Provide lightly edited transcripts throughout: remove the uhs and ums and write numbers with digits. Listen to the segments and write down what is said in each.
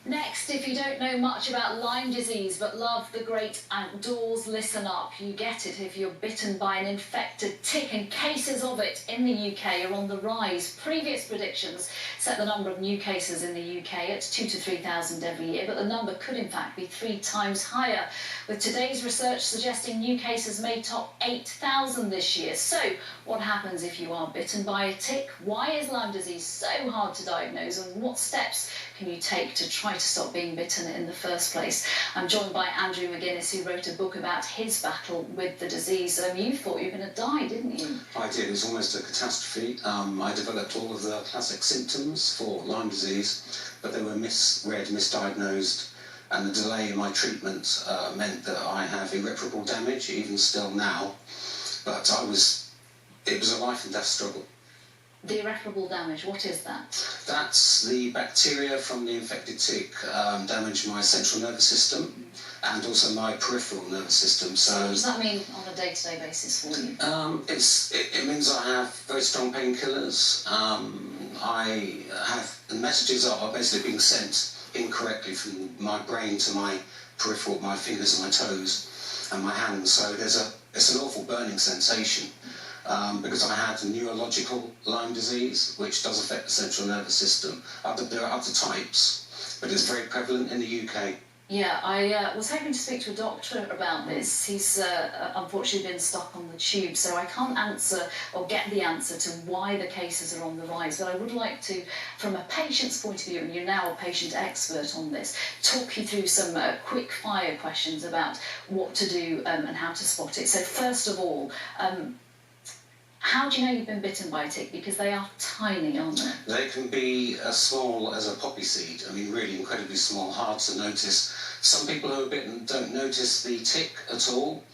Next, if you don't know much about Lyme disease but love the great outdoors, listen up. You get it if you're bitten by an infected tick, and cases of it in the UK are on the rise. Previous predictions set the number of new cases in the UK at 2,000 to 3,000 every year, but the number could in fact be 3 times higher, with today's research suggesting new cases may top 8,000 this year. So, what happens if you are bitten by a tick? Why is Lyme disease so hard to diagnose, and what steps can you take to try to stop being bitten in the first place? I'm joined by Andrew McGuinness, who wrote a book about his battle with the disease. You thought you were going to die, didn't you? I did. It was almost a catastrophe. I developed all of the classic symptoms for Lyme disease, but they were misread, misdiagnosed, and the delay in my treatment meant that I have irreparable damage, even still now. But it was a life and death struggle. The irreparable damage, what is that? That's the bacteria from the infected tick damage my central nervous system and also my peripheral nervous system. So what does that mean on a day-to-day basis for you? It means I have very strong painkillers. The messages are basically being sent incorrectly from my brain to my peripheral, my fingers and my toes and my hands. So it's an awful burning sensation. Because I had a neurological Lyme disease, which does affect the central nervous system. There are other types, but it's very prevalent in the UK. Yeah, I was hoping to speak to a doctor about this. He's unfortunately been stuck on the tube, so I can't answer or get the answer to why the cases are on the rise. But I would like to, from a patient's point of view, and you're now a patient expert on this, talk you through some quick fire questions about what to do and how to spot it. So first of all, how do you know you've been bitten by a tick? Because they are tiny, aren't they? They can be as small as a poppy seed. I mean, really incredibly small, hard to notice. Some people who are bitten don't notice the tick at all.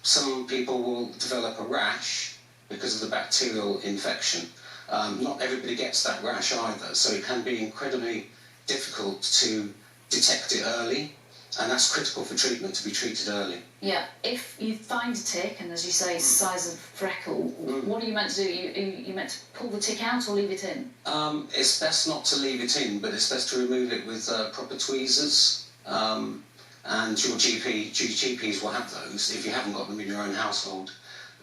Some people will develop a rash because of the bacterial infection. Not everybody gets that rash either, so it can be incredibly difficult to detect it early, and that's critical for treatment, to be treated early. Yeah, if you find a tick, and as you say, size of freckle, what are you meant to do? You meant to pull the tick out or leave it in? It's best not to leave it in, but it's best to remove it with proper tweezers. And your GPs will have those. If you haven't got them in your own household,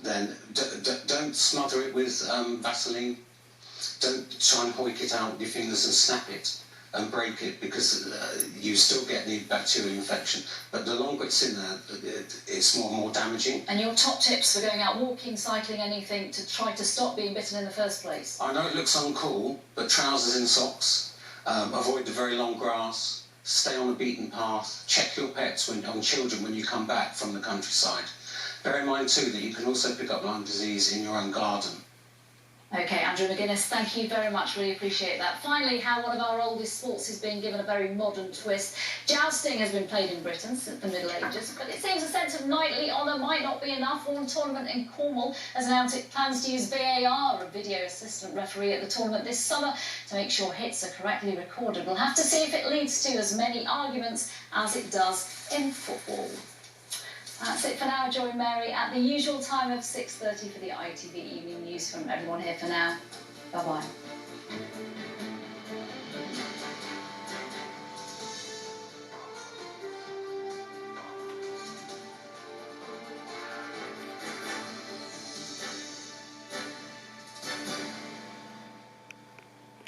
then don't smother it with Vaseline. Don't try and hoik it out with your fingers and snap it and break it, because you still get the bacterial infection. But the longer it's in there, it's more damaging. And your top tips for going out walking, cycling, anything to try to stop being bitten in the first place? I know it looks uncool, but trousers and socks, avoid the very long grass, stay on the beaten path, check your pets on children when you come back from the countryside. Bear in mind too that you can also pick up Lyme disease in your own garden. OK, Andrew McGuinness, thank you very much, really appreciate that. Finally, how one of our oldest sports is being given a very modern twist. Jousting has been played in Britain since the Middle Ages, but it seems a sense of knightly honour might not be enough. One tournament in Cornwall has announced it plans to use VAR, a video assistant referee, at the tournament this summer to make sure hits are correctly recorded. We'll have to see if it leads to as many arguments as it does in football. That's it for now. Join Mary at the usual time of 6:30 for the ITV Evening News. From everyone here for now, bye-bye.